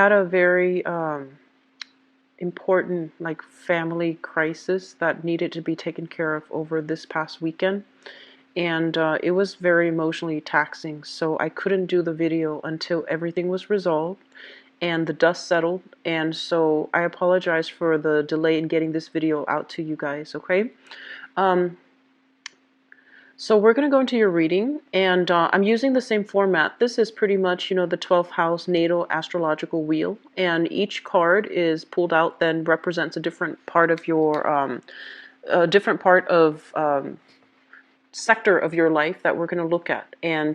had a very important like family crisis that needed to be taken care of over this past weekend, and it was very emotionally taxing, so I couldn't do the video until everything was resolved and the dust settled. And so I apologize for the delay in getting this video out to you guys. Okay, um, so we're going to go into your reading, and I'm using the same format. This is pretty much, the 12th house natal astrological wheel, and each card is pulled out, then represents a different part of your, sector of your life that we're going to look at. And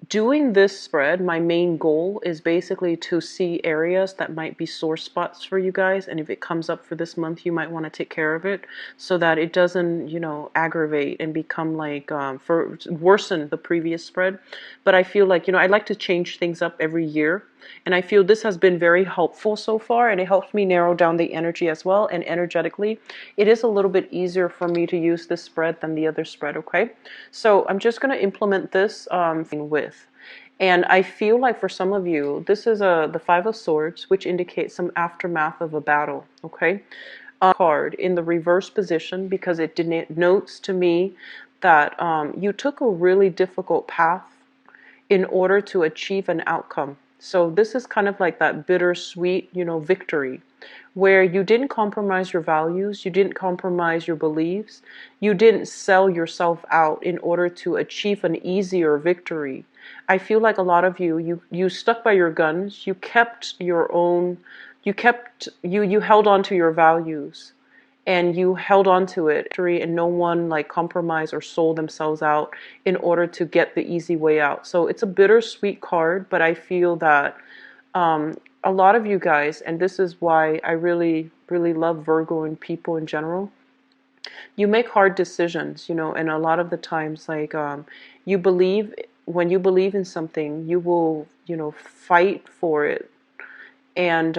doing this spread, my main goal is basically to see areas that might be sore spots for you guys, and if it comes up for this month, you might want to take care of it so that it doesn't, aggravate and become like worsen the previous spread. But I feel like, I like to change things up every year, and I feel this has been very helpful so far, and it helps me narrow down the energy as well. And energetically, it is a little bit easier for me to use this spread than the other spread. Okay, so I'm just going to implement this with. And I feel like for some of you, this is the Five of Swords, which indicates some aftermath of a battle. Okay, card in the reverse position because it denotes to me that you took a really difficult path in order to achieve an outcome. So this is kind of like that bittersweet, victory, where you didn't compromise your values, you didn't compromise your beliefs, you didn't sell yourself out in order to achieve an easier victory. I feel like a lot of you stuck by your guns, you kept your own, you held on to your values, and you held on to it, and no one like compromised or sold themselves out in order to get the easy way out. So it's a bittersweet card, but I feel that a lot of you guys, and this is why I really, really love Virgo and people in general, you make hard decisions, and a lot of the times, like, when you believe in something, you will, fight for it, and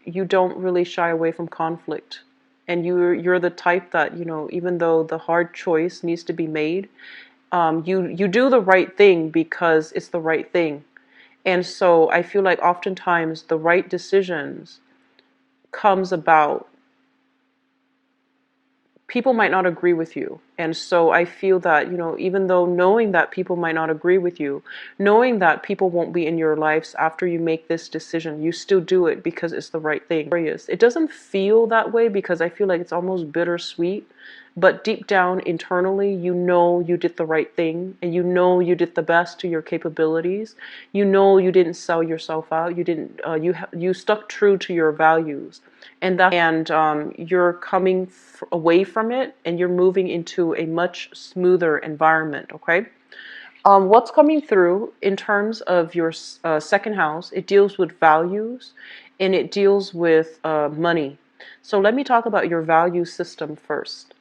you don't really shy away from conflict. And you're the type that, even though the hard choice needs to be made, you do the right thing because it's the right thing. And so I feel like oftentimes the right decisions comes about, people might not agree with you. And so I feel that, even though knowing that people might not agree with you, knowing that people won't be in your lives after you make this decision, you still do it because it's the right thing. It doesn't feel that way because I feel like it's almost bittersweet, but deep down internally, you did the right thing, and you did the best to your capabilities. You didn't sell yourself out. You didn't. You stuck true to your values, and you're coming away from it, and you're moving into a much smoother environment. Okay. What's coming through in terms of your second house? It deals with values, and it deals with money. So let me talk about your value system first.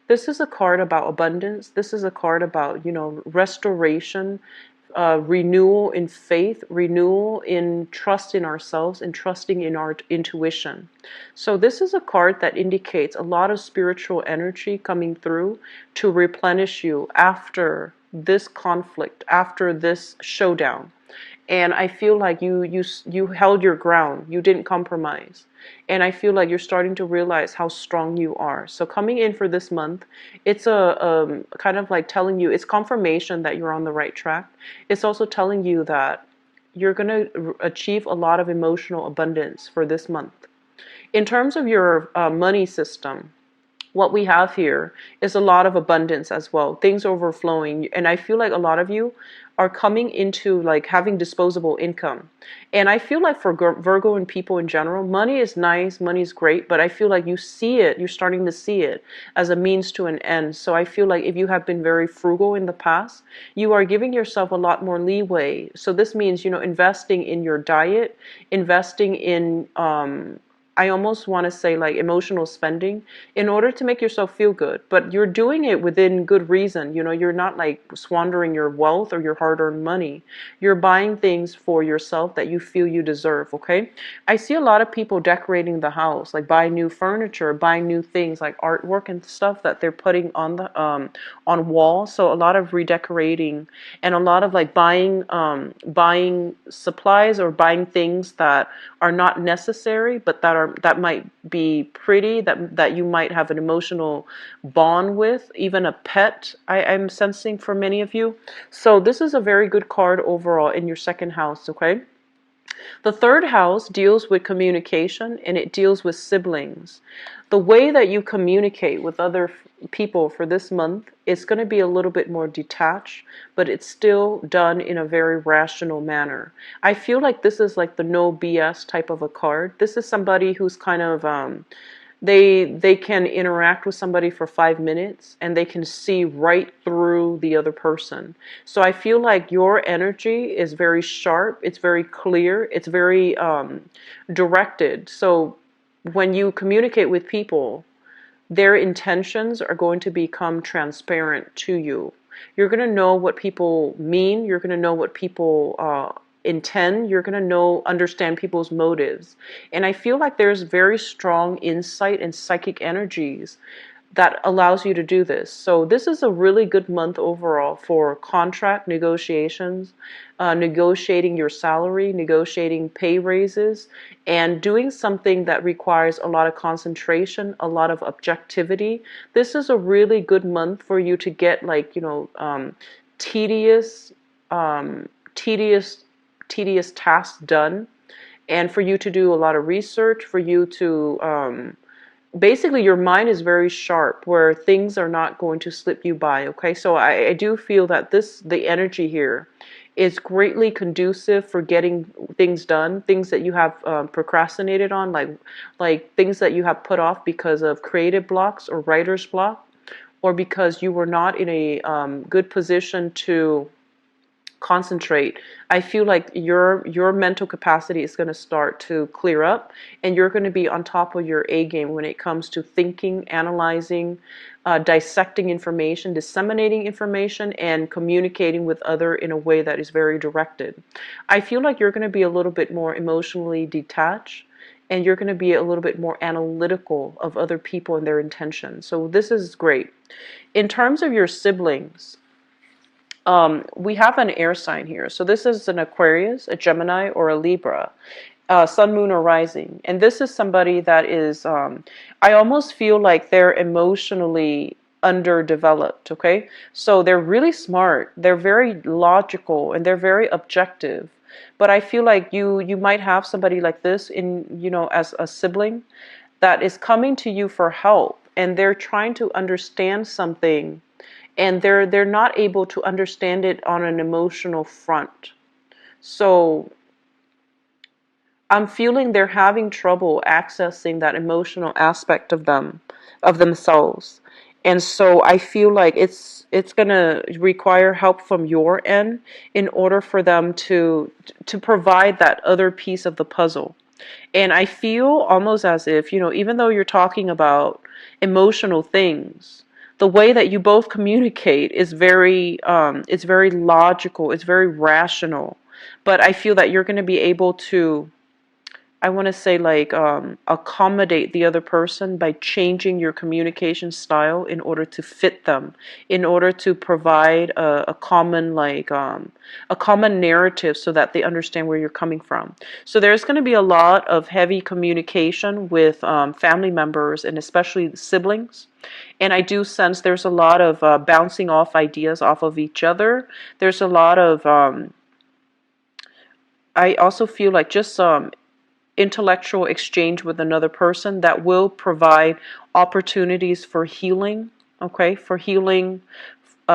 This is a card about abundance. This is a card about, restoration, renewal in faith, renewal in trust in ourselves, and trusting in our intuition. So this is a card that indicates a lot of spiritual energy coming through to replenish you after this conflict, after this showdown. And I feel like you held your ground. You didn't compromise. And I feel like you're starting to realize how strong you are. So coming in for this month, it's a kind of like telling you, it's confirmation that you're on the right track. It's also telling you that you're going to achieve a lot of emotional abundance for this month. In terms of your money system, what we have here is a lot of abundance as well, things overflowing. And I feel like a lot of you are coming into like having disposable income. And I feel like for Virgo and people in general, money is nice, money is great, but I feel like you're starting to see it as a means to an end. So I feel like if you have been very frugal in the past, you are giving yourself a lot more leeway. So this means, investing in your diet, investing in I almost want to say like emotional spending in order to make yourself feel good. But you're doing it within good reason. You're not like squandering your wealth or your hard-earned money. You're buying things for yourself that you feel you deserve, okay? I see a lot of people decorating the house, like buying new furniture, buying new things like artwork and stuff that they're putting on the on walls. So a lot of redecorating and a lot of like buying supplies or buying things that are not necessary, but that might be pretty, that you might have an emotional bond with, even a pet. I'm sensing for many of you. So this is a very good card overall in your second house, okay? The third house deals with communication and it deals with siblings. The way that you communicate with other people for this month is going to be a little bit more detached, but it's still done in a very rational manner. I feel like this is like the no BS type of a card. This is somebody who's kind of they can interact with somebody for 5 minutes and they can see right through the other person. So I feel like your energy is very sharp, it's very clear, it's very directed. So when you communicate with people, their intentions are going to become transparent to you. You're going to know what people mean. You're going to know what people intend. You're going to understand people's motives. And I feel like there's very strong insight and psychic energies that allows you to do this. So this is a really good month overall for contract negotiations, negotiating your salary, negotiating pay raises, and doing something that requires a lot of concentration, a lot of objectivity. This is a really good month for you to get like, tedious, um, tedious, tedious tasks done, and for you to do a lot of research, for you to basically your mind is very sharp where things are not going to slip you by. Okay, so I do feel that the energy here is greatly conducive for getting things done, things that you have procrastinated on, like things that you have put off because of creative blocks or writer's block, or because you were not in a good position to concentrate. I feel like your mental capacity is going to start to clear up, and you're going to be on top of your A game when it comes to thinking, analyzing, dissecting information, disseminating information, and communicating with other in a way that is very directed. I feel like you're going to be a little bit more emotionally detached, and you're going to be a little bit more analytical of other people and their intentions. So this is great. In terms of your siblings, we have an air sign here. So this is an Aquarius, a Gemini, or a Libra, sun, moon, or rising. And this is somebody that is, I almost feel like they're emotionally underdeveloped, okay? So they're really smart, they're very logical, and they're very objective. But I feel like you might have somebody like this in, as a sibling that is coming to you for help, and they're trying to understand something, and they're not able to understand it on an emotional front. So I'm feeling they're having trouble accessing that emotional aspect of themselves. And so I feel like it's going to require help from your end in order for them to provide that other piece of the puzzle. And I feel almost as if, even though you're talking about emotional things, the way that you both communicate is it's very logical, it's very rational. But I feel that you're going to be able to, I want to say like accommodate the other person by changing your communication style in order to fit them, in order to provide a common a common narrative so that they understand where you're coming from. So there's going to be a lot of heavy communication with family members and especially siblings. And I do sense there's a lot of bouncing off ideas off of each other. There's a lot of I also feel like just intellectual exchange with another person that will provide opportunities for healing, okay, for healing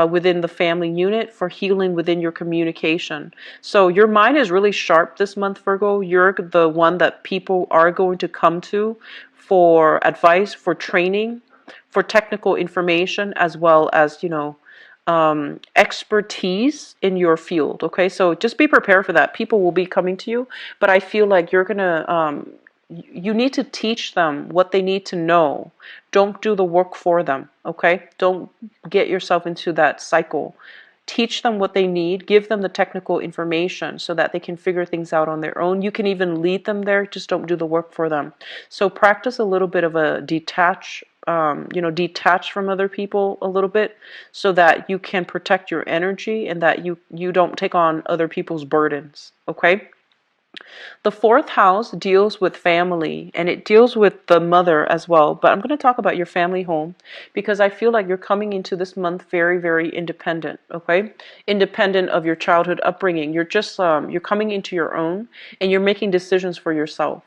within the family unit, for healing within your communication. So your mind is really sharp this month, Virgo. You're the one that people are going to come to for advice, for training, for technical information, as well as, expertise in your field. Okay, so just be prepared for that. People will be coming to you, but I feel like you're gonna you need to teach them what they need to know. Don't do the work for them, okay? Don't get yourself into that cycle. Teach them what they need, give them the technical information so that they can figure things out on their own. You can even lead them there, just don't do the work for them. So practice a little bit of a detach from other people a little bit so that you can protect your energy and that you don't take on other people's burdens, okay? The fourth house deals with family and it deals with the mother as well. But I'm going to talk about your family home because I feel like you're coming into this month very, very independent, okay? Independent of your childhood upbringing. You're coming into your own and you're making decisions for yourself.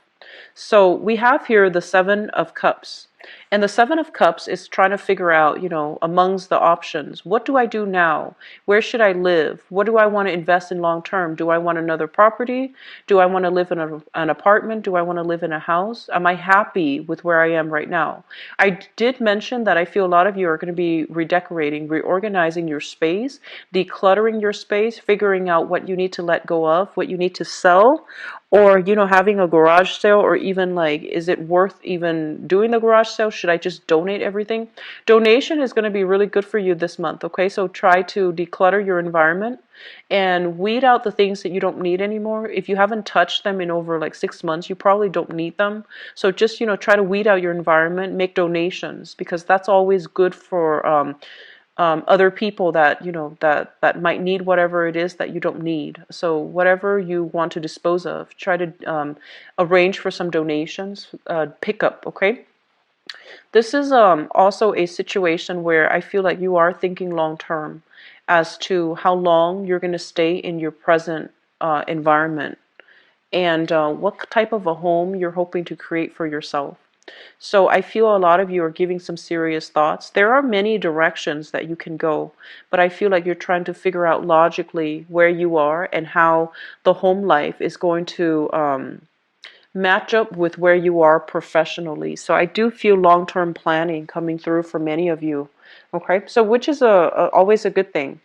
So we have here the Seven of Cups. And the Seven of Cups is trying to figure out, amongst the options, what do I do now? Where should I live? What do I want to invest in long term? Do I want another property? Do I want to live in an apartment? Do I want to live in a house? Am I happy with where I am right now? I did mention that I feel a lot of you are going to be redecorating, reorganizing your space, decluttering your space, figuring out what you need to let go of, what you need to sell, or having a garage sale, or even like, is it worth even doing the garage sale? Should I just donate everything? Donation is going to be really good for you this month, okay? So try to declutter your environment and weed out the things that you don't need anymore. If you haven't touched them in over like 6 months, you probably don't need them. So just try to weed out your environment, make donations, because that's always good for other people that that might need whatever it is that you don't need. So whatever you want to dispose of, try to arrange for some donations, pick up, okay? This is also a situation where I feel like you are thinking long term as to how long you're going to stay in your present environment and what type of a home you're hoping to create for yourself. So I feel a lot of you are giving some serious thoughts. There are many directions that you can go, but I feel like you're trying to figure out logically where you are and how the home life is going to match up with where you are professionally. So I do feel long-term planning coming through for many of you. Okay, so which is always a good thing.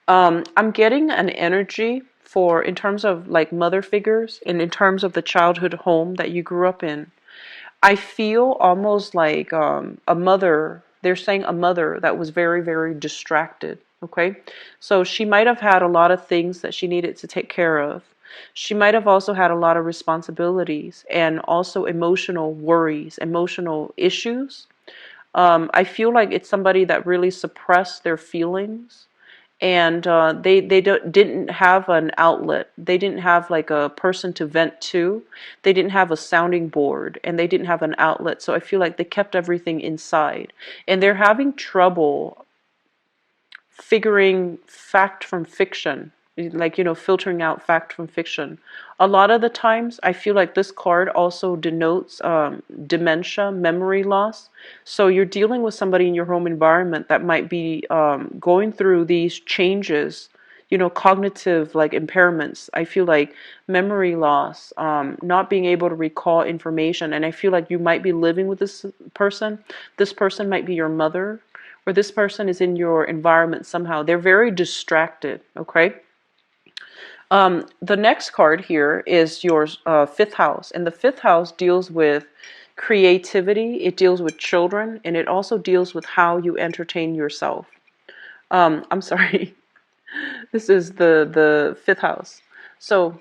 I'm getting an energy for in terms of like mother figures and in terms of the childhood home that you grew up in. I feel almost like a mother, they're saying a mother that was very, very distracted. Okay, so she might have had a lot of things that she needed to take care of. She might have also had a lot of responsibilities and also emotional worries, emotional issues. I feel like it's somebody that really suppressed their feelings and didn't have an outlet. They didn't have like a person to vent to. They didn't have a sounding board and they didn't have an outlet. So I feel like they kept everything inside and they're having trouble figuring fact from fiction, like filtering out fact from fiction. A lot of the times I feel like this card also denotes dementia, memory loss. So you're dealing with somebody in your home environment that might be going through these changes, cognitive like impairments. I feel like memory loss, not being able to recall information, and I feel like you might be living with this person. This person might be your mother, or this person is in your environment somehow. They're very distracted, okay? The next card here is your fifth house, and the fifth house deals with creativity, it deals with children, and it also deals with how you entertain yourself. I'm sorry, this is the fifth house. So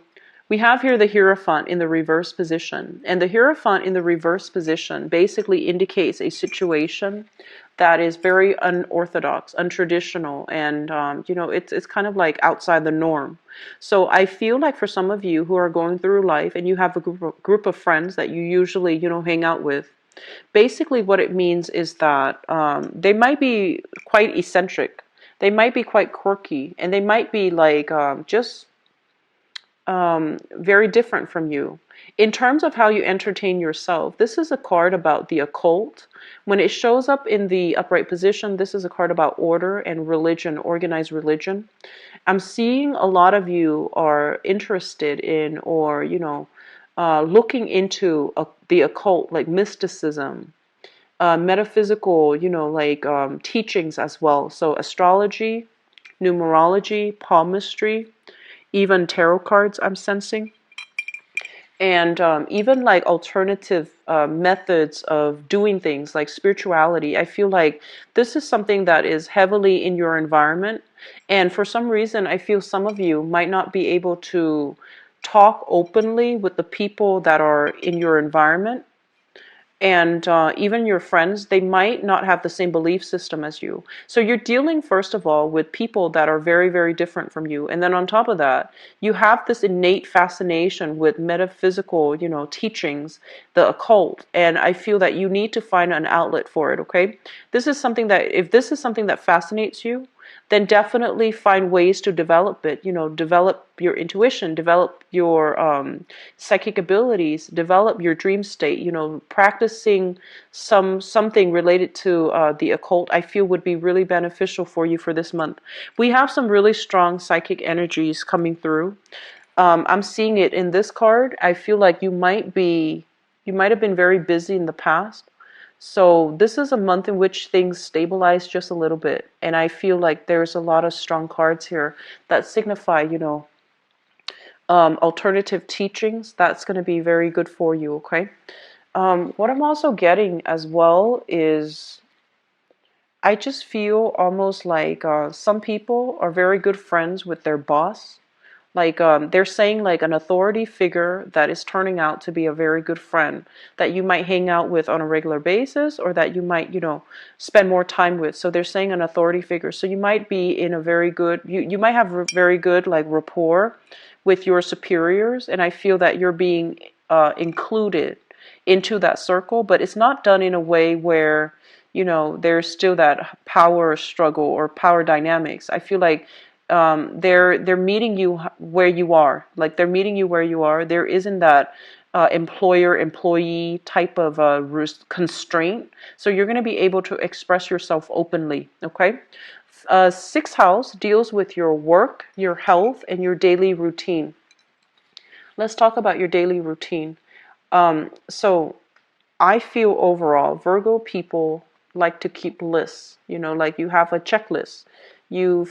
we have here the Hierophant in the reverse position, and the Hierophant in the reverse position basically indicates a situation that is very unorthodox, untraditional, and it's kind of like outside the norm. So I feel like for some of you who are going through life and you have a group of friends that you usually hang out with, basically what it means is that they might be quite eccentric, they might be quite quirky, and they might be like just very different from you. In terms of how you entertain yourself, this is a card about the occult. When it shows up in the upright position, this is a card about order and religion, organized religion. I'm seeing a lot of you are interested in or, looking into the occult, like mysticism, metaphysical, like teachings as well. So astrology, numerology, palmistry, even tarot cards I'm sensing. And even like alternative methods of doing things like spirituality. I feel like this is something that is heavily in your environment, and for some reason I feel some of you might not be able to talk openly with the people that are in your environment, and even your friends, they might not have the same belief system as you. So you're dealing, first of all, with people that are very, very different from you. And then on top of that, you have this innate fascination with metaphysical, teachings, the occult. And I feel that you need to find an outlet for it, okay? If this is something that fascinates you, then definitely find ways to develop it. Develop your intuition, develop your psychic abilities, develop your dream state. Practicing something related to the occult, I feel would be really beneficial for you for this month. We have some really strong psychic energies coming through. I'm seeing it in this card. I feel like you might have been very busy in the past. So this is a month in which things stabilize just a little bit. And I feel like there's a lot of strong cards here that signify, alternative teachings. That's going to be very good for you, okay? What I'm also getting as well is I just feel almost like some people are very good friends with their boss. Like they're saying like an authority figure that is turning out to be a very good friend that you might hang out with on a regular basis, or that you might, spend more time with. So they're saying an authority figure. So you might be in a very good, you might have very good like rapport with your superiors. And I feel that you're being included into that circle, but it's not done in a way where, there's still that power struggle or power dynamics. I feel like they're meeting you where you are. Like they're meeting you where you are. There isn't that employer-employee type of constraint. So you're going to be able to express yourself openly. Okay. Sixth house deals with your work, your health, and your daily routine. Let's talk about your daily routine. So I feel overall, Virgo people like to keep lists. Like you have a checklist. You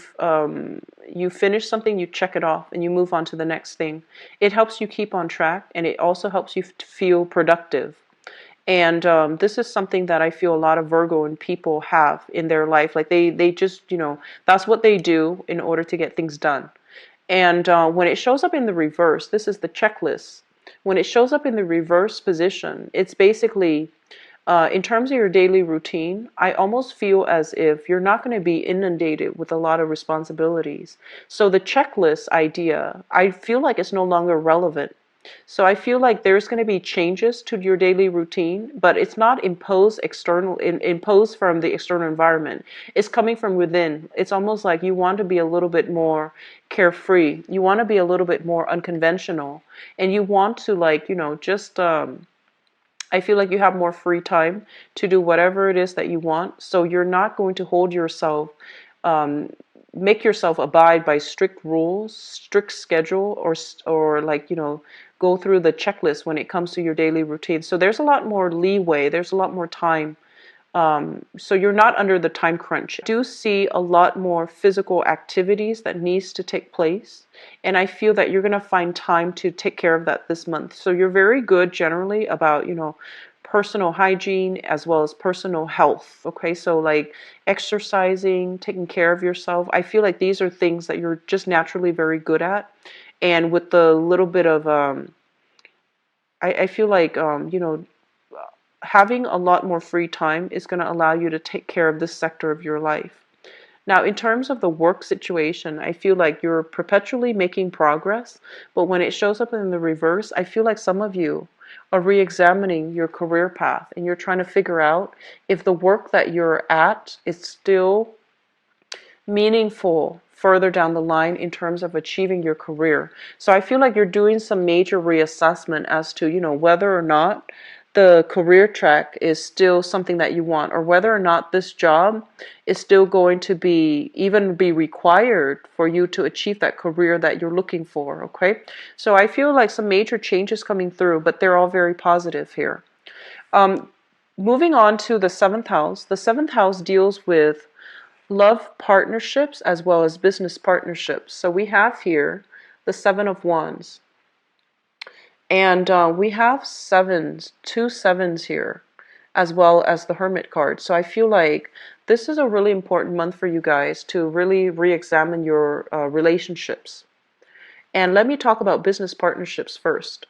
finish something, you check it off, and you move on to the next thing. It helps you keep on track, and it also helps you feel productive. And this is something that I feel a lot of Virgo and people have in their life. Like they just, that's what they do in order to get things done. And when it shows up in the reverse, this is the checklist. When it shows up in the reverse position, it's basically, in terms of your daily routine, I almost feel as if you're not going to be inundated with a lot of responsibilities. So the checklist idea, I feel like it's no longer relevant. So I feel like there's going to be changes to your daily routine, but it's not imposed from the external environment. It's coming from within. It's almost like you want to be a little bit more carefree. You want to be a little bit more unconventional, and you want to just I feel like you have more free time to do whatever it is that you want. So you're not going to hold yourself, um, make yourself abide by strict rules, strict schedule, or go through the checklist when it comes to your daily routine. So there's a lot more leeway. There's a lot more time, so you're not under the time crunch. I do see a lot more physical activities that needs to take place, and I feel that you're going to find time to take care of that this month. So you're very good generally about, personal hygiene as well as personal health. Okay, so like exercising, taking care of yourself. I feel like these are things that you're just naturally very good at, and with the little bit of I feel like having a lot more free time is going to allow you to take care of this sector of your life. Now, in terms of the work situation, I feel like you're perpetually making progress, but when it shows up in the reverse, I feel like some of you are re-examining your career path, and you're trying to figure out if the work that you're at is still meaningful further down the line in terms of achieving your career. So I feel like you're doing some major reassessment as to, whether or not the career track is still something that you want, or whether or not this job is still going to be required for you to achieve that career that you're looking for. Okay, so I feel like some major changes coming through, but they're all very positive here. um, Moving on to the seventh house. The seventh house deals with love partnerships as well as business partnerships. So we have here the Seven of Wands. And we have sevens, two sevens here, as well as the Hermit card. So I feel like this is a really important month for you guys to really re-examine your relationships. And let me talk about business partnerships first.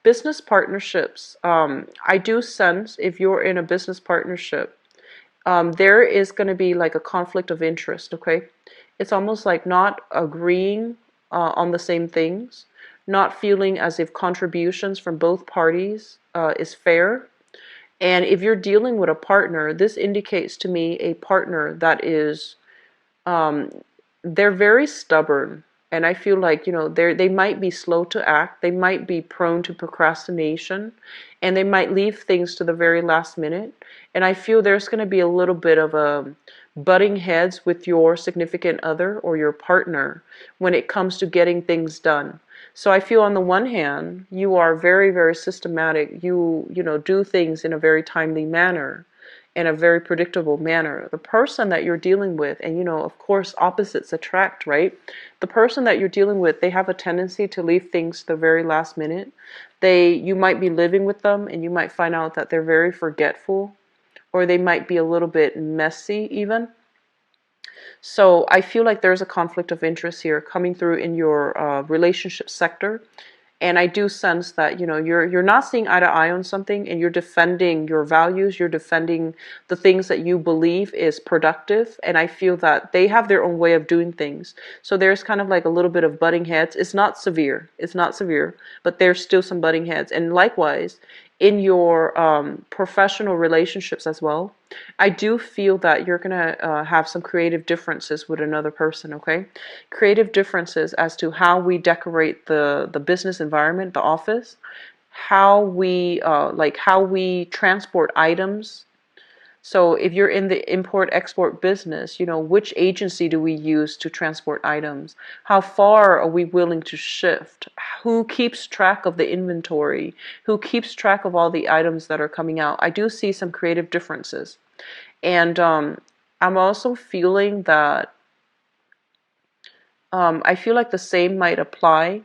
Business partnerships, I do sense if you're in a business partnership, there is going to be like a conflict of interest, okay? It's almost like not agreeing on the same things, not feeling as if contributions from both parties is fair. And if you're dealing with a partner, this indicates to me a partner that is um, they're very stubborn, and I feel like they might be slow to act, they might be prone to procrastination, and they might leave things to the very last minute. And I feel there's going to be a little bit of a butting heads with your significant other or your partner when it comes to getting things done. So I feel on the one hand you are very, very systematic, you do things in a very timely manner, in a very predictable manner. The person that you're dealing with, and of course, opposites attract, right? The person that you're dealing with, they have a tendency to leave things to the very last minute. You might be living with them and you might find out that they're very forgetful, or they might be a little bit messy even. So I feel like there's a conflict of interest here coming through in your relationship sector. And I do sense that you're not seeing eye to eye on something, and you're defending your values, you're defending the things that you believe is productive. And I feel that they have their own way of doing things, so there's kind of like a little bit of butting heads. It's not severe, but there's still some butting heads. And likewise in your professional relationships as well, I do feel that you're gonna have some creative differences with another person, okay? Creative differences as to how we decorate the business environment, the office, how we how we transport items. So if you're in the import-export business, which agency do we use to transport items? How far are we willing to shift? Who keeps track of the inventory? Who keeps track of all the items that are coming out? I do see some creative differences. And I'm also feeling that I feel like the same might apply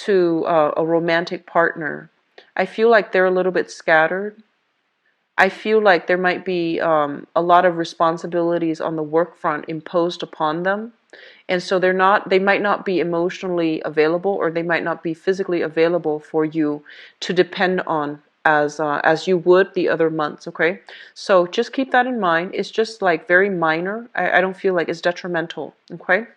to a romantic partner. I feel like they're a little bit scattered. I feel like there might be a lot of responsibilities on the work front imposed upon them. And so they might not be emotionally available, or they might not be physically available for you to depend on as you would the other months, okay? So just keep that in mind. It's just like very minor. I don't feel like it's detrimental, okay?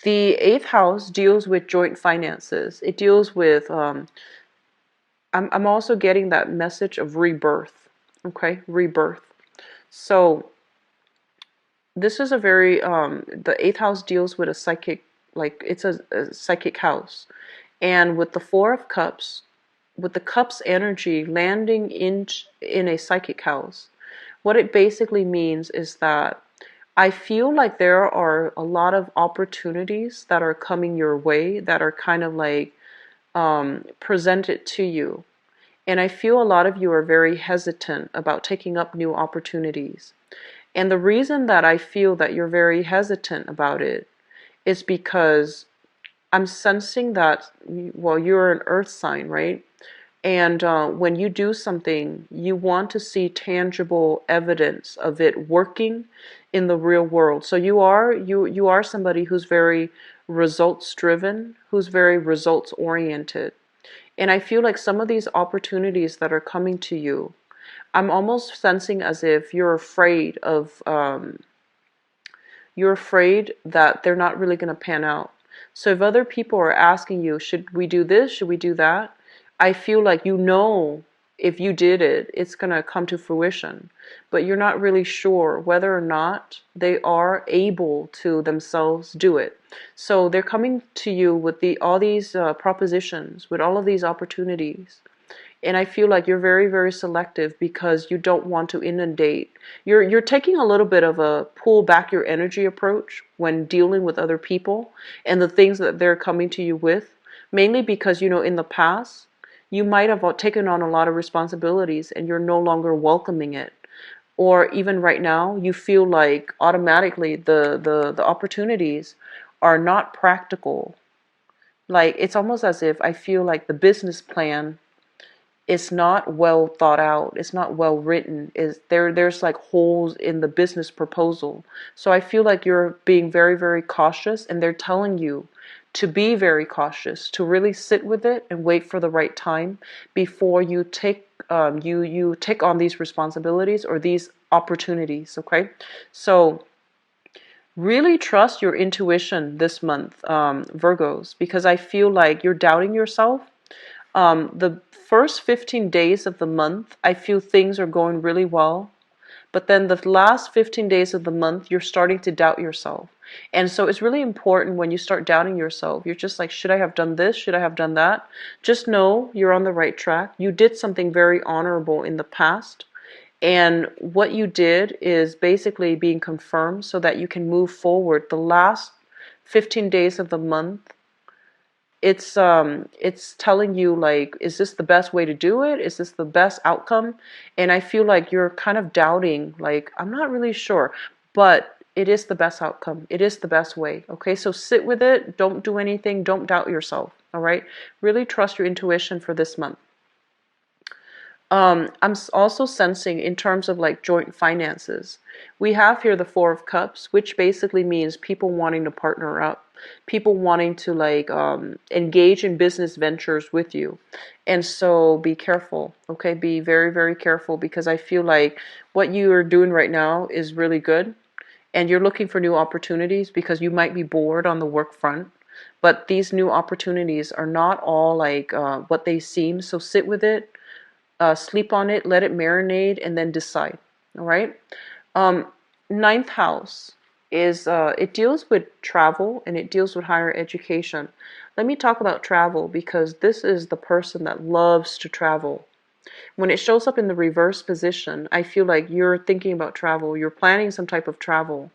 The eighth house deals with joint finances. It deals with, I'm also getting that message of rebirth, okay? Rebirth. So this is a very, the eighth house deals with a psychic, like it's a psychic house. And with the Four of Cups, with the Cups energy landing in a psychic house, what it basically means is that I feel like there are a lot of opportunities that are coming your way that are kind of like presented to you. And I feel a lot of you are very hesitant about taking up new opportunities. And the reason that I feel that you're very hesitant about it is because I'm sensing that, well, you're an earth sign, right? And when you do something, you want to see tangible evidence of it working in the real world. So you are somebody who's very results driven, who's very results oriented. And I feel like some of these opportunities that are coming to you, I'm almost sensing as if you're afraid that they're not really going to pan out. So if other people are asking you, should we do this? Should we do that? I feel like if you did it, it's going to come to fruition. But you're not really sure whether or not they are able to themselves do it. So they're coming to you with all these propositions, with all of these opportunities. And I feel like you're very, very selective because you don't want to inundate. You're taking a little bit of a pull back your energy approach when dealing with other people and the things that they're coming to you with, mainly because in the past you might have taken on a lot of responsibilities and you're no longer welcoming it. Or even right now you feel like automatically the opportunities are not practical. Like, it's almost as if I feel like the business plan is not well thought out, it's not well written, is there's like holes in the business proposal. So I feel like you're being very, very cautious, and they're telling you to be very cautious, to really sit with it and wait for the right time before you take you take on these responsibilities or these opportunities. Okay, so really trust your intuition this month, Virgos, because I feel like you're doubting yourself. The first 15 days of the month, I feel things are going really well. But then the last 15 days of the month, you're starting to doubt yourself. And so it's really important when you start doubting yourself. You're just like, should I have done this? Should I have done that? Just know you're on the right track. You did something very honorable in the past. And what you did is basically being confirmed so that you can move forward. The last 15 days of the month, it's telling you, like, is this the best way to do it? Is this the best outcome? And I feel like you're kind of doubting, like, I'm not really sure, but it is the best outcome. It is the best way. Okay, so sit with it. Don't do anything. Don't doubt yourself. All right, really trust your intuition for this month. I'm also sensing in terms of like joint finances. We have here the Four of Cups, which basically means people wanting to partner up, people wanting to like engage in business ventures with you. And so be careful, okay? Be very, very careful, because I feel like what you are doing right now is really good, and you're looking for new opportunities because you might be bored on the work front. But these new opportunities are not all like what they seem. So sit with it, sleep on it, let it marinate, and then decide. All right. Um, Ninth house is it deals with travel, and it deals with higher education. Let me talk about travel, because this is the person that loves to travel. When it shows up in the reverse position, I feel like you're thinking about travel, you're planning some type of travel,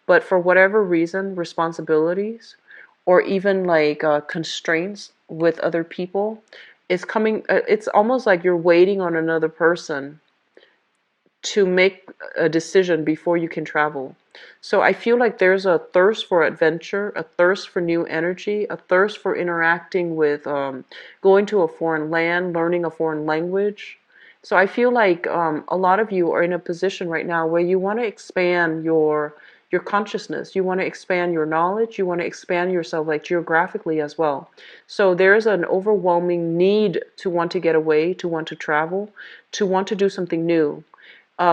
but for whatever reason, responsibilities or even like constraints with other people is coming. It's almost like you're waiting on another person to make a decision before you can travel. So I feel like there's a thirst for adventure, a thirst for new energy, a thirst for interacting with, going to a foreign land, learning a foreign language. So I feel like a lot of you are in a position right now where you want to expand your consciousness, you want to expand your knowledge, you want to expand yourself like geographically as well. So there's an overwhelming need to want to get away, to want to travel, to want to do something new.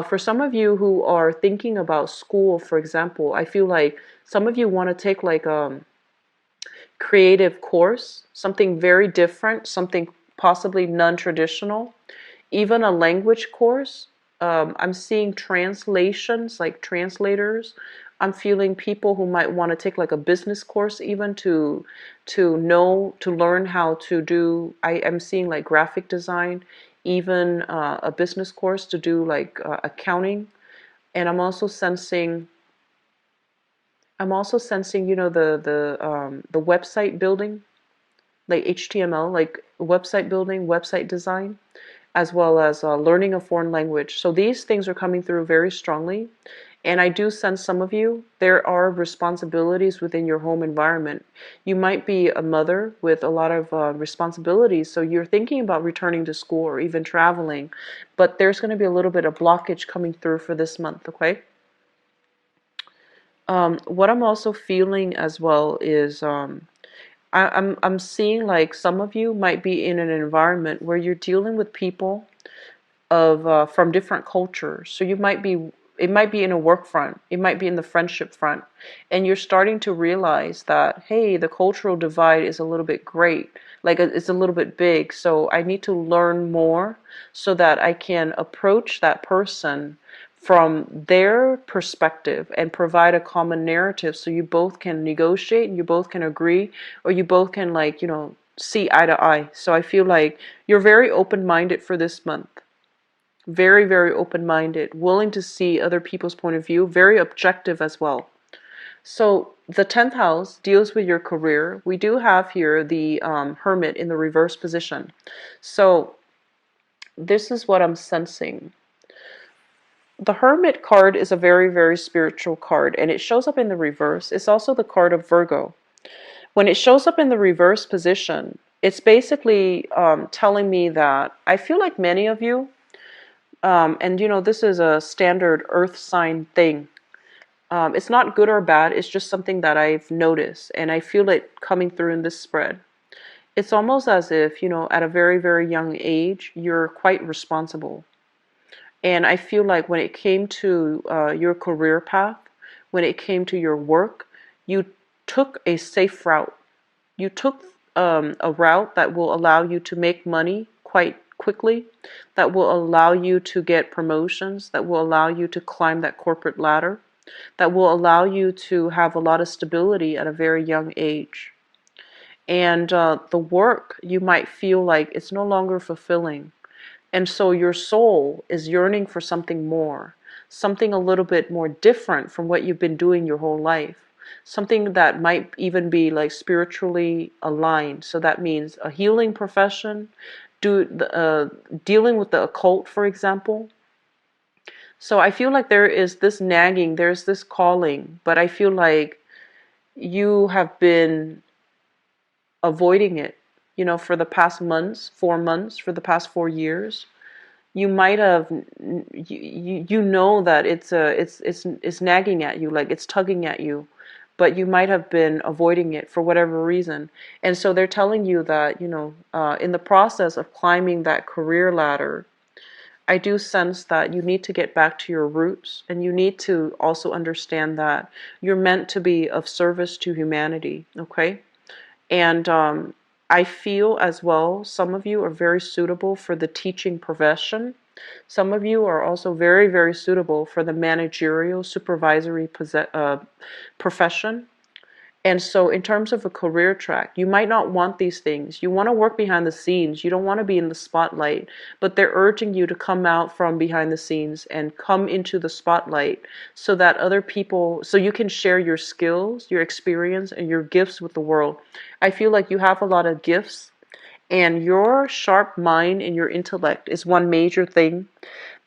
For some of you who are thinking about school, for example, I feel like some of you want to take like a creative course, something very different, something possibly non-traditional, even a language course. I'm seeing translations, like translators. I'm feeling people who might want to take like a business course, even to learn how to do. I'm seeing like graphic design, even a business course to do like accounting. And I'm also sensing, the website building, like HTML, like website building, website design, as well as learning a foreign language. So these things are coming through very strongly. And I do sense some of you, there are responsibilities within your home environment. You might be a mother with a lot of responsibilities, so you're thinking about returning to school or even traveling, but there's going to be a little bit of blockage coming through for this month, okay? What I'm also feeling as well is I'm seeing like some of you might be in an environment where you're dealing with people of from different cultures. So it might be in a work front, it might be in the friendship front, and you're starting to realize that, hey, the cultural divide is a little bit great, like it's a little bit big. So I need to learn more so that I can approach that person from their perspective and provide a common narrative, so you both can negotiate and you both can agree, or you both can, like, see eye to eye. So I feel like you're very open-minded for this month. Very, very open-minded, willing to see other people's point of view, very objective as well. So the 10th house deals with your career. We do have here the Hermit in the reverse position. So this is what I'm sensing. The Hermit card is a very, very spiritual card, and it shows up in the reverse. It's also the card of Virgo. When it shows up in the reverse position, it's basically telling me that I feel like many of you, and this is a standard earth sign thing. It's not good or bad, it's just something that I've noticed, and I feel it coming through in this spread. It's almost as if, at a very, very young age, you're quite responsible. And I feel like when it came to your career path, when it came to your work, you took a safe route. You took a route that will allow you to make money quite quickly, that will allow you to get promotions, that will allow you to climb that corporate ladder, that will allow you to have a lot of stability at a very young age. And the work, you might feel like it's no longer fulfilling. And so your soul is yearning for something more, something a little bit more different from what you've been doing your whole life. Something that might even be like spiritually aligned. So that means a healing profession, dealing with the occult, for example. So I feel like there is this nagging, there's this calling, but I feel like you have been avoiding it, for the past months, 4 months, for the past 4 years. You might have, you know that it's nagging at you, like it's tugging at you, but you might have been avoiding it for whatever reason. And so they're telling you that, in the process of climbing that career ladder, I do sense that you need to get back to your roots, and you need to also understand that you're meant to be of service to humanity, okay? And I feel as well, some of you are very suitable for the teaching profession. Some of you are also very, very suitable for the managerial, supervisory profession. And so in terms of a career track, you might not want these things. You want to work behind the scenes. You don't want to be in the spotlight, but they're urging you to come out from behind the scenes and come into the spotlight so that other people, so you can share your skills, your experience, and your gifts with the world. I feel like you have a lot of gifts, and your sharp mind and your intellect is one major thing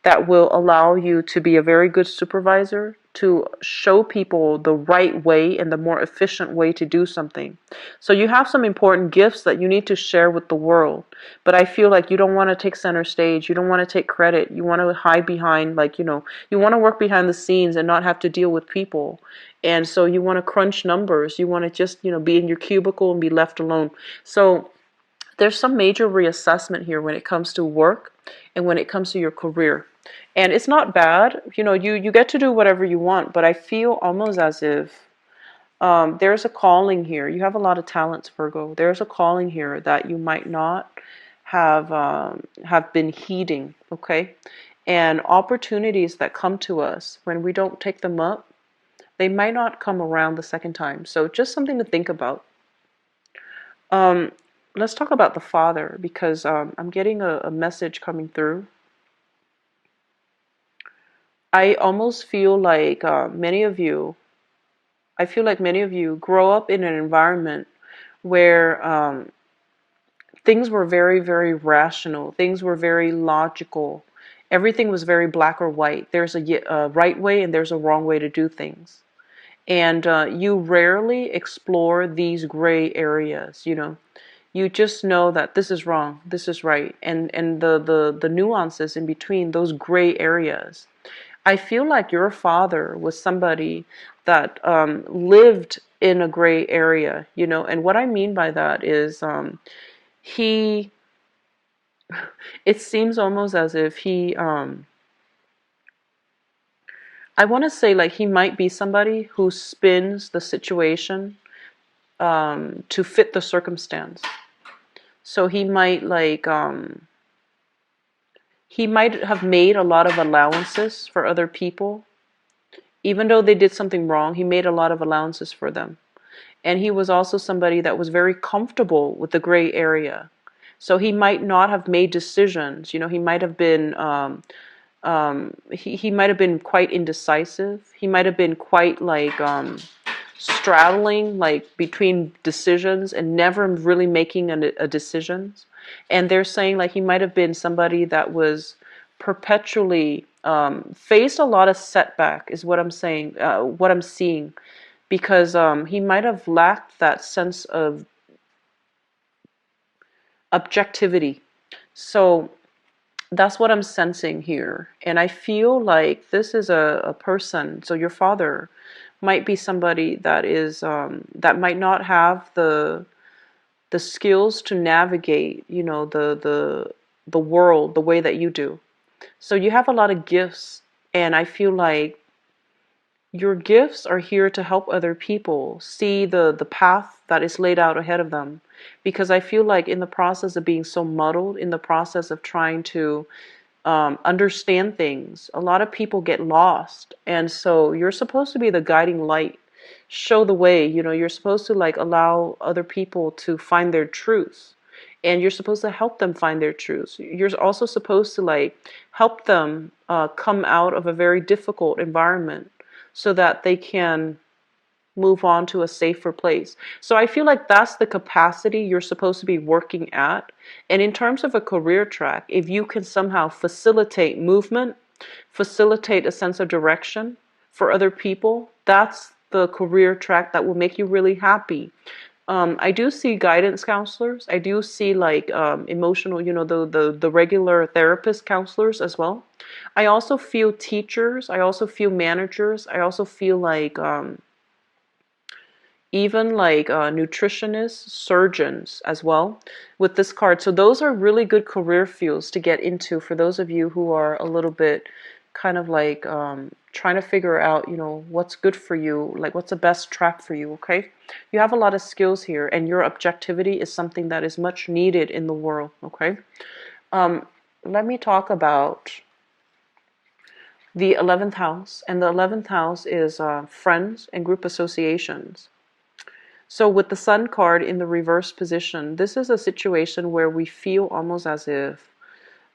that will allow you to be a very good supervisor, to show people the right way and the more efficient way to do something. So you have some important gifts that you need to share with the world. But I feel like you don't want to take center stage. You don't want to take credit. You want to hide behind, like, you want to work behind the scenes and not have to deal with people. And so you want to crunch numbers. You want to just, be in your cubicle and be left alone. So there's some major reassessment here when it comes to work and when it comes to your career. And it's not bad, you get to do whatever you want, but I feel almost as if there's a calling here. You have a lot of talents, Virgo. There's a calling here that you might not have been heeding, okay? And opportunities that come to us, when we don't take them up, they might not come around the second time. So just something to think about. Let's talk about the father, because I'm getting a message coming through. I almost feel like many of you, I feel like many of you grow up in an environment where things were very, very rational. Things were very logical. Everything was very black or white. There's a right way and there's a wrong way to do things. And you rarely explore these gray areas, You just know that this is wrong, this is right, and the nuances in between those gray areas. I feel like your father was somebody that lived in a gray area, and what I mean by that is he, it seems almost as if he, I want to say like he might be somebody who spins the situation to fit the circumstance. So he might have made a lot of allowances for other people. Even though they did something wrong, he made a lot of allowances for them. And he was also somebody that was very comfortable with the gray area. So he might not have made decisions. He might have been he might have been quite indecisive. He might have been quite like straddling like between decisions and never really making a decision. And they're saying like he might have been somebody that was perpetually faced a lot of setback, is what I'm saying, what I'm seeing. because he might have lacked that sense of objectivity. So that's what I'm sensing here. And I feel like this is a person, so your father might be somebody that is that might not have the skills to navigate, the world the way that you do. So you have a lot of gifts, and I feel like your gifts are here to help other people see the path that is laid out ahead of them. Because I feel like in the process of being so muddled, in the process of trying to understand things, a lot of people get lost. And so you're supposed to be the guiding light, show the way. You're supposed to like allow other people to find their truth. And you're supposed to help them find their truths. You're also supposed to like help them come out of a very difficult environment so that they can move on to a safer place. So I feel like that's the capacity you're supposed to be working at. And in terms of a career track, if you can somehow facilitate movement, facilitate a sense of direction for other people, that's the career track that will make you really happy. I do see guidance counselors. I do see like emotional, the regular therapist counselors as well. I also feel teachers. I also feel managers. I also feel like even like nutritionists, surgeons as well with this card. So those are really good career fields to get into for those of you who are a little bit kind of like trying to figure out, what's good for you, like what's the best track for you, okay? You have a lot of skills here, and your objectivity is something that is much needed in the world, okay? Let me talk about the 11th house, and the 11th house is friends and group associations. So with the Sun card in the reverse position, this is a situation where we feel almost as if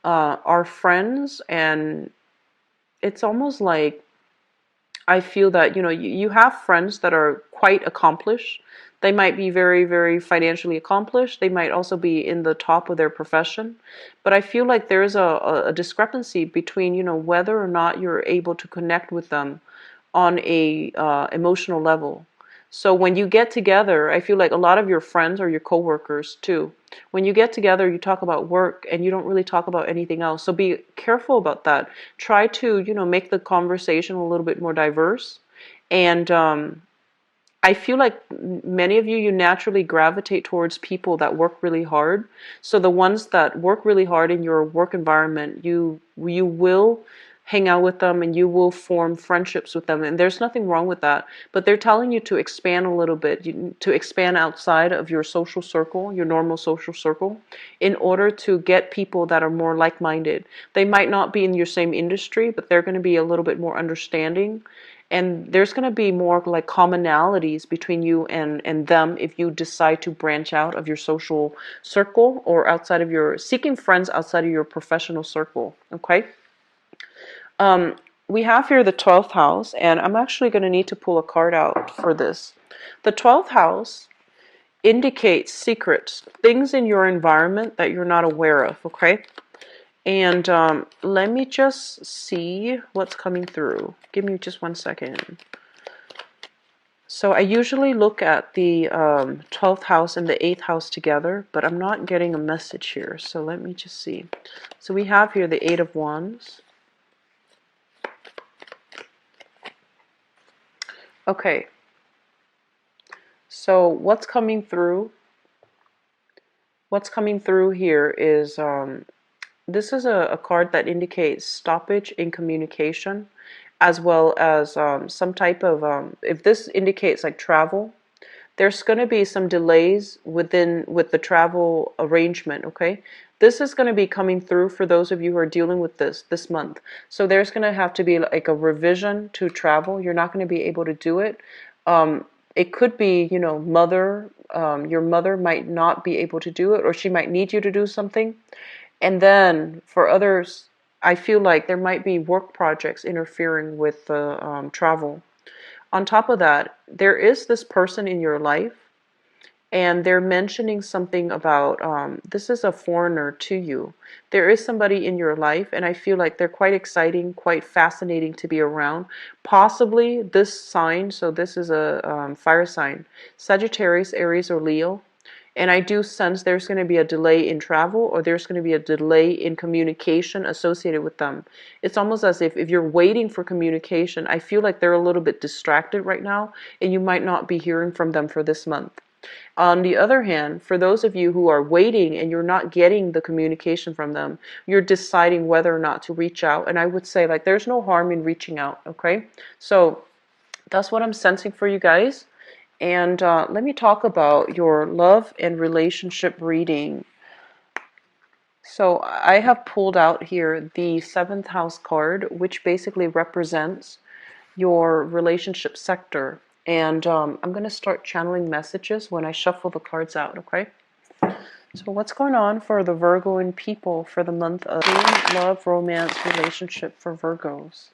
our friends, and it's almost like I feel that, you have friends that are quite accomplished. They might be very, very financially accomplished. They might also be in the top of their profession. But I feel like there's a discrepancy between, whether or not you're able to connect with them on a emotional level. So when you get together, I feel like a lot of your friends or your coworkers too, when you get together, you talk about work and you don't really talk about anything else. So be careful about that. Try to, make the conversation a little bit more diverse. And I feel like many of you, you naturally gravitate towards people that work really hard. So the ones that work really hard in your work environment, you will hang out with them and you will form friendships with them. And there's nothing wrong with that. But they're telling you to expand a little bit, to expand outside of your social circle, your normal social circle, in order to get people that are more like-minded. They might not be in your same industry, but they're going to be a little bit more understanding. And there's going to be more like commonalities between you and them if you decide to branch out of your social circle or outside of your seeking friends outside of your professional circle. Okay. We have here the 12th house, and I'm actually going to need to pull a card out for this. The 12th house indicates secrets, things in your environment that you're not aware of. Okay. And let me just see what's coming through. Give me just 1 second. So I usually look at the 12th house and the 8th house together, but I'm not getting a message here. So let me just see. So we have here the 8 of Wands. Okay. So what's coming through? What's coming through here is this is a card that indicates stoppage in communication, as well as some type of, if this indicates like travel, there's going to be some delays with the travel arrangement, okay? This is going to be coming through for those of you who are dealing with this month. So there's going to have to be like a revision to travel. You're not going to be able to do it. It could be, your mother might not be able to do it, or she might need you to do something. And then for others, I feel like there might be work projects interfering with the travel. On top of that, there is this person in your life, and they're mentioning something about this is a foreigner to you. There is somebody in your life, and I feel like they're quite exciting, quite fascinating to be around. Possibly this sign, so this is a fire sign, Sagittarius, Aries, or Leo. And I do sense there's going to be a delay in travel, or there's going to be a delay in communication associated with them. It's almost as if you're waiting for communication, I feel like they're a little bit distracted right now, and you might not be hearing from them for this month. On the other hand, for those of you who are waiting and you're not getting the communication from them, you're deciding whether or not to reach out. And I would say, like, there's no harm in reaching out, okay? So that's what I'm sensing for you guys. And let me talk about your love and relationship reading. So I have pulled out here the seventh house card, which basically represents your relationship sector. And I'm going to start channeling messages when I shuffle the cards out, okay? So what's going on for the Virgoan people for the month of June? Love, romance, relationship for Virgos.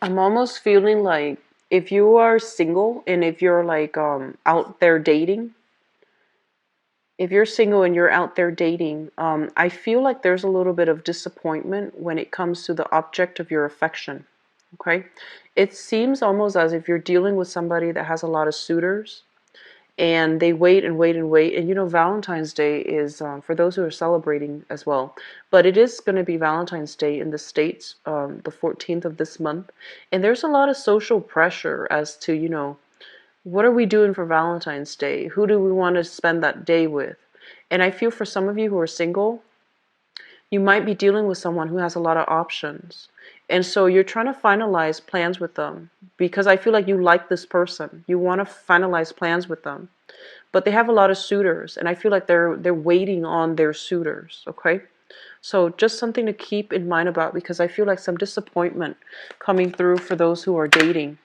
I'm almost feeling like if you are single and if you're like out there dating, if you're single and you're out there dating, I feel like there's a little bit of disappointment when it comes to the object of your affection. Okay? It seems almost as if you're dealing with somebody that has a lot of suitors, and they wait and wait and wait. And you know, Valentine's Day is for those who are celebrating as well, but it is going to be Valentine's Day in the States, the 14th of this month. And there's a lot of social pressure as to, you know, what are we doing for Valentine's Day? Who do we want to spend that day with? And I feel for some of you who are single, you might be dealing with someone who has a lot of options. And so you're trying to finalize plans with them because I feel like you like this person. You want to finalize plans with them. But they have a lot of suitors, and I feel like they're waiting on their suitors, okay? So just something to keep in mind about, because I feel like some disappointment coming through for those who are dating.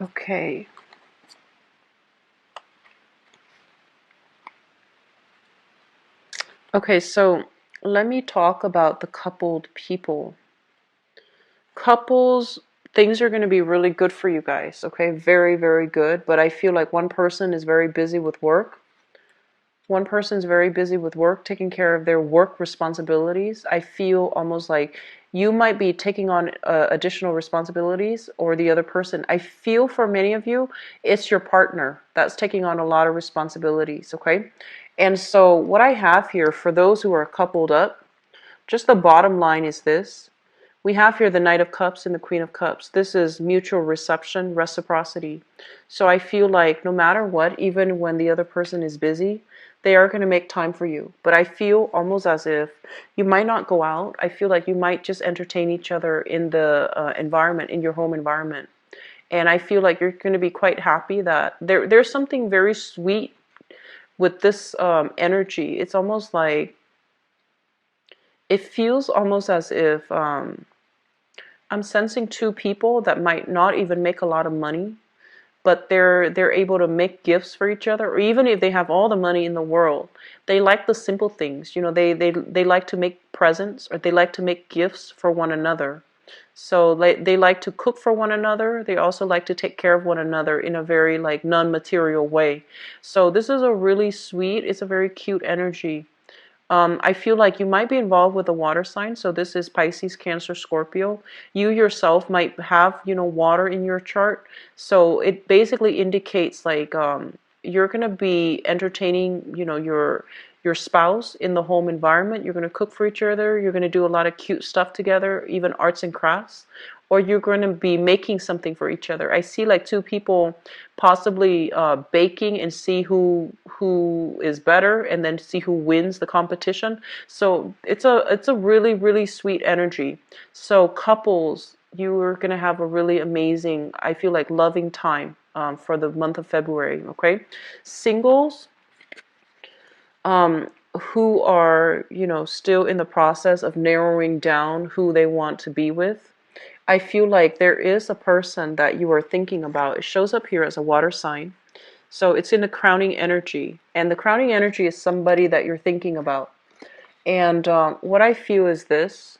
Okay. Okay, so let me talk about the coupled people. Couples, things are going to be really good for you guys, okay? Very, very good. But I feel like one person is very busy with work. One person's very busy with work, taking care of their work responsibilities. I feel almost like you might be taking on additional responsibilities, or the other person. I feel for many of you, it's your partner that's taking on a lot of responsibilities, okay? And so what I have here for those who are coupled up, just the bottom line is this. We have here the Knight of Cups and the Queen of Cups. This is mutual reception, reciprocity. So I feel like no matter what, even when the other person is busy, they are going to make time for you. But I feel almost as if you might not go out. I feel like you might just entertain each other in the environment, in your home environment. And I feel like you're going to be quite happy that there's something very sweet with this energy. It's almost like, it feels almost as if I'm sensing two people that might not even make a lot of money, but they're able to make gifts for each other, or even if they have all the money in the world, they like the simple things. You know, they like to make presents, or they like to make gifts for one another. So they like to cook for one another. They also like to take care of one another in a very like non-material way. So this is a really sweet, it's a very cute energy. I feel like you might be involved with a water sign. So this is Pisces, Cancer, Scorpio. You yourself might have, you know, water in your chart. So it basically indicates like you're going to be entertaining, you know, your spouse in the home environment. You're going to cook for each other. You're going to do a lot of cute stuff together, even arts and crafts. Or you're going to be making something for each other. I see like two people possibly baking and see who is better, and then see who wins the competition. So it's a really really sweet energy. So couples, you are going to have a really amazing, I feel like, loving time for the month of February. Okay, singles, who are, you know, still in the process of narrowing down who they want to be with. I feel like there is a person that you are thinking about. It shows up here as a water sign. So it's in the crowning energy. And the crowning energy is somebody that you're thinking about. And what I feel is this.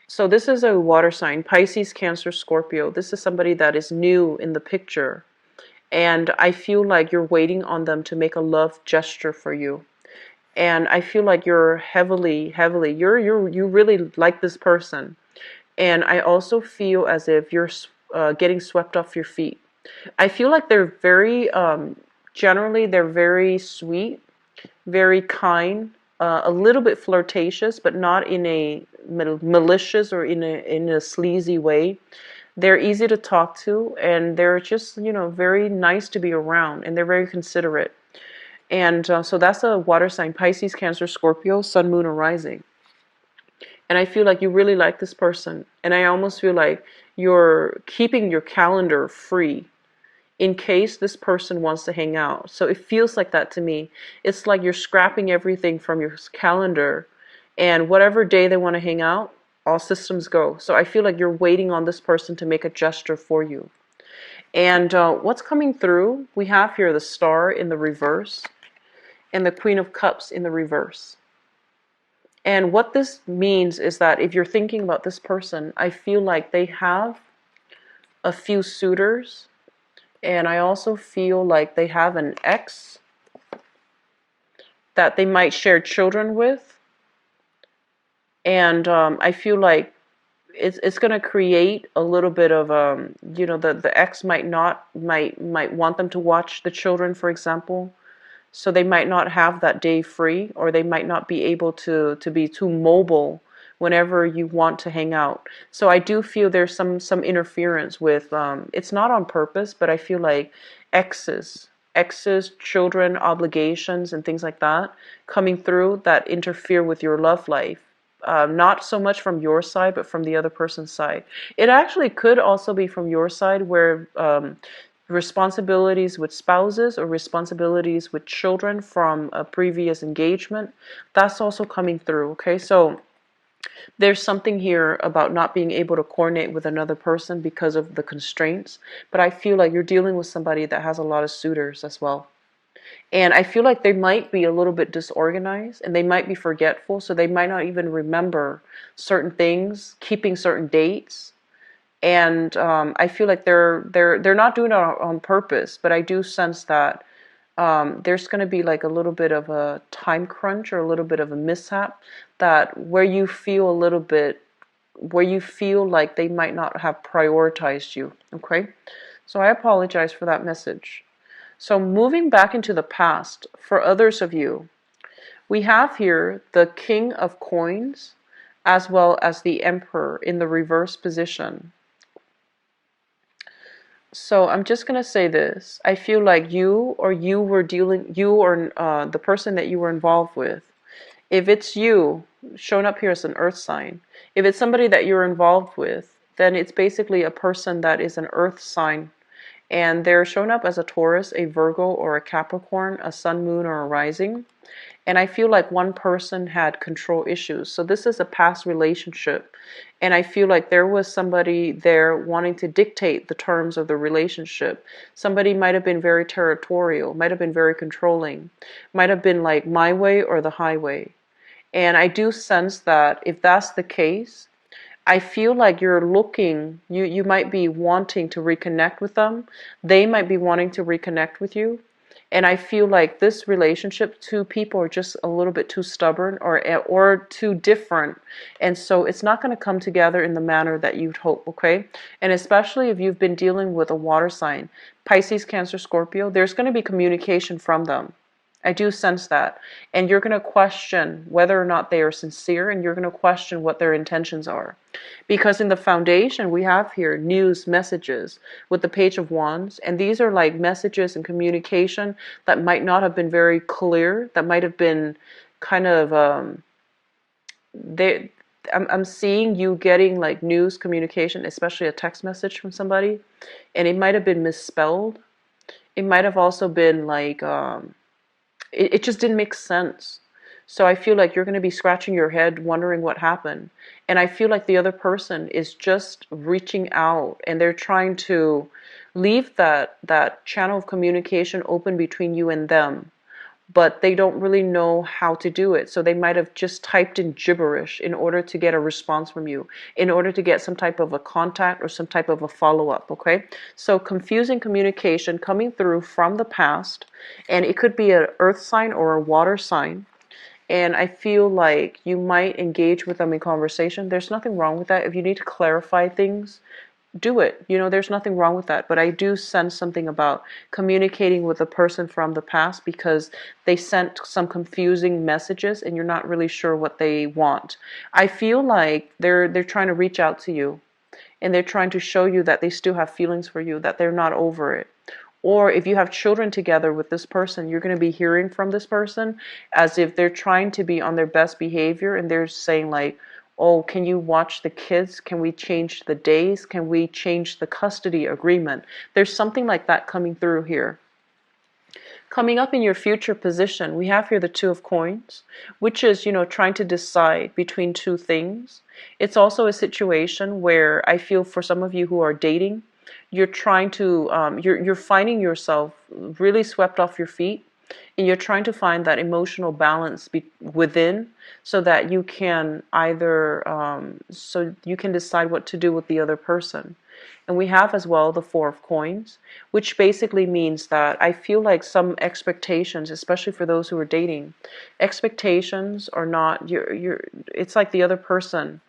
So this is a water sign, Pisces, Cancer, Scorpio. This is somebody that is new in the picture. And I feel like you're waiting on them to make a love gesture for you. And I feel like you're heavily, you really like this person. And I also feel as if you're getting swept off your feet. I feel like they're very, generally, they're very sweet, very kind, a little bit flirtatious, but not in a malicious or in a sleazy way. They're easy to talk to, and they're just, you know, very nice to be around, and they're very considerate. And so that's a water sign, Pisces, Cancer, Scorpio, Sun, Moon, or Rising. And I feel like you really like this person. And I almost feel like you're keeping your calendar free in case this person wants to hang out. So it feels like that to me. It's like you're scrapping everything from your calendar, and whatever day they want to hang out, all systems go. So I feel like you're waiting on this person to make a gesture for you. And what's coming through, we have here the Star in the reverse and the Queen of Cups in the reverse. And what this means is that if you're thinking about this person, I feel like they have a few suitors, and I also feel like they have an ex that they might share children with. And I feel like it's going to create a little bit of you know, the ex might want them to watch the children, for example. So they might not have that day free, or they might not be able to be too mobile whenever you want to hang out. So I do feel there's some interference with, it's not on purpose, but I feel like exes, children, obligations, and things like that coming through that interfere with your love life. Not so much from your side, but from the other person's side. It actually could also be from your side, where responsibilities with spouses or responsibilities with children from a previous engagement, that's also coming through. Okay, so there's something here about not being able to coordinate with another person because of the constraints, but I feel like you're dealing with somebody that has a lot of suitors as well. And I feel like they might be a little bit disorganized, and they might be forgetful, so they might not even remember certain things, keeping certain dates. And I feel like they're not doing it on purpose, but I do sense that there's going to be like a little bit of a time crunch, or a little bit of a mishap, that where you feel like they might not have prioritized you. Okay, so I apologize for that message. So moving back into the past, for others of you, we have here the King of Coins as well as the Emperor in the reverse position. So I'm just going to say this. I feel like you or the person that you were involved with, if it's you, shown up here as an earth sign, if it's somebody that you're involved with, then it's basically a person that is an earth sign. And they're shown up as a Taurus, a Virgo, or a Capricorn, a sun, moon, or a rising. And I feel like one person had control issues. So this is a past relationship. And I feel like there was somebody there wanting to dictate the terms of the relationship. Somebody might have been very territorial, might have been very controlling, might have been like my way or the highway. And I do sense that if that's the case, I feel like you're looking, you might be wanting to reconnect with them. They might be wanting to reconnect with you. And I feel like this relationship, two people are just a little bit too stubborn or too different. And so it's not going to come together in the manner that you'd hope, okay? And especially if you've been dealing with a water sign, Pisces, Cancer, Scorpio, there's going to be communication from them. I do sense that. And you're going to question whether or not they are sincere, and you're going to question what their intentions are. Because in the foundation, we have here news messages with the Page of Wands. And these are like messages and communication that might not have been very clear, that might have been kind of, I'm seeing you getting like news communication, especially a text message from somebody. And it might have been misspelled. It might have also been like, it just didn't make sense. So I feel like you're going to be scratching your head wondering what happened. And I feel like the other person is just reaching out and they're trying to leave that channel of communication open between you and them. But they don't really know how to do it. So they might have just typed in gibberish in order to get a response from you, in order to get some type of a contact or some type of a follow-up, okay? So confusing communication coming through from the past, and it could be an earth sign or a water sign. And I feel like you might engage with them in conversation. There's nothing wrong with that. If you need to clarify things, do it. You know, there's nothing wrong with that. But I do sense something about communicating with a person from the past because they sent some confusing messages and you're not really sure what they want. I feel like they're trying to reach out to you and they're trying to show you that they still have feelings for you, that they're not over it. Or if you have children together with this person, you're going to be hearing from this person as if they're trying to be on their best behavior and they're saying like, oh, can you watch the kids? Can we change the days? Can we change the custody agreement? There's something like that coming through here. Coming up in your future position, we have here the Two of Coins, which is, you know, trying to decide between two things. It's also a situation where I feel for some of you who are dating, you're trying to, you're finding yourself really swept off your feet, and you're trying to find that emotional balance within so that you can either, so you can decide what to do with the other person. And we have as well the Four of Coins, which basically means that I feel like some expectations, especially for those who are dating, expectations are not, it's like the other person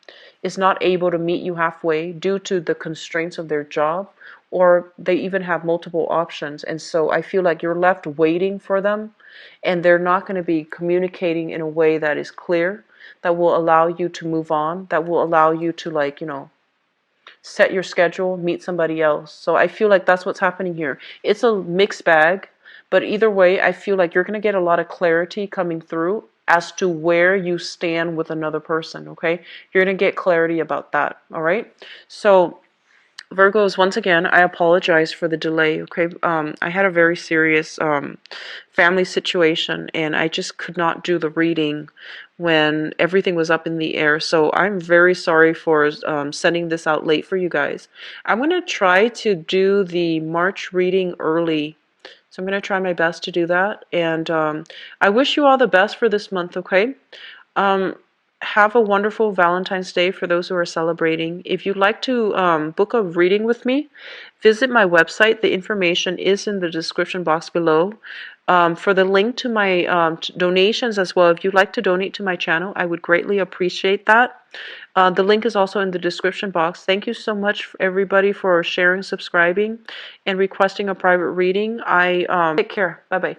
is not able to meet you halfway due to the constraints of their job, or they even have multiple options. And so I feel like you're left waiting for them, and they're not going to be communicating in a way that is clear, that will allow you to move on, that will allow you to, like, you know, set your schedule, meet somebody else. So I feel like that's what's happening here. It's a mixed bag, but either way, I feel like you're going to get a lot of clarity coming through as to where you stand with another person, okay? You're going to get clarity about that, all right? So Virgos, once again, I apologize for the delay, okay? I had a very serious family situation, and I just could not do the reading when everything was up in the air. So I'm very sorry for sending this out late for you guys. I'm going to try to do the March reading early. So I'm going to try my best to do that. And I wish you all the best for this month, okay? Have a wonderful Valentine's Day for those who are celebrating. If you'd like to book a reading with me, visit my website. The information is in the description box below. For the link to my donations as well, if you'd like to donate to my channel, I would greatly appreciate that. The link is also in the description box. Thank you so much, everybody, for sharing, subscribing, and requesting a private reading. Take care. Bye-bye.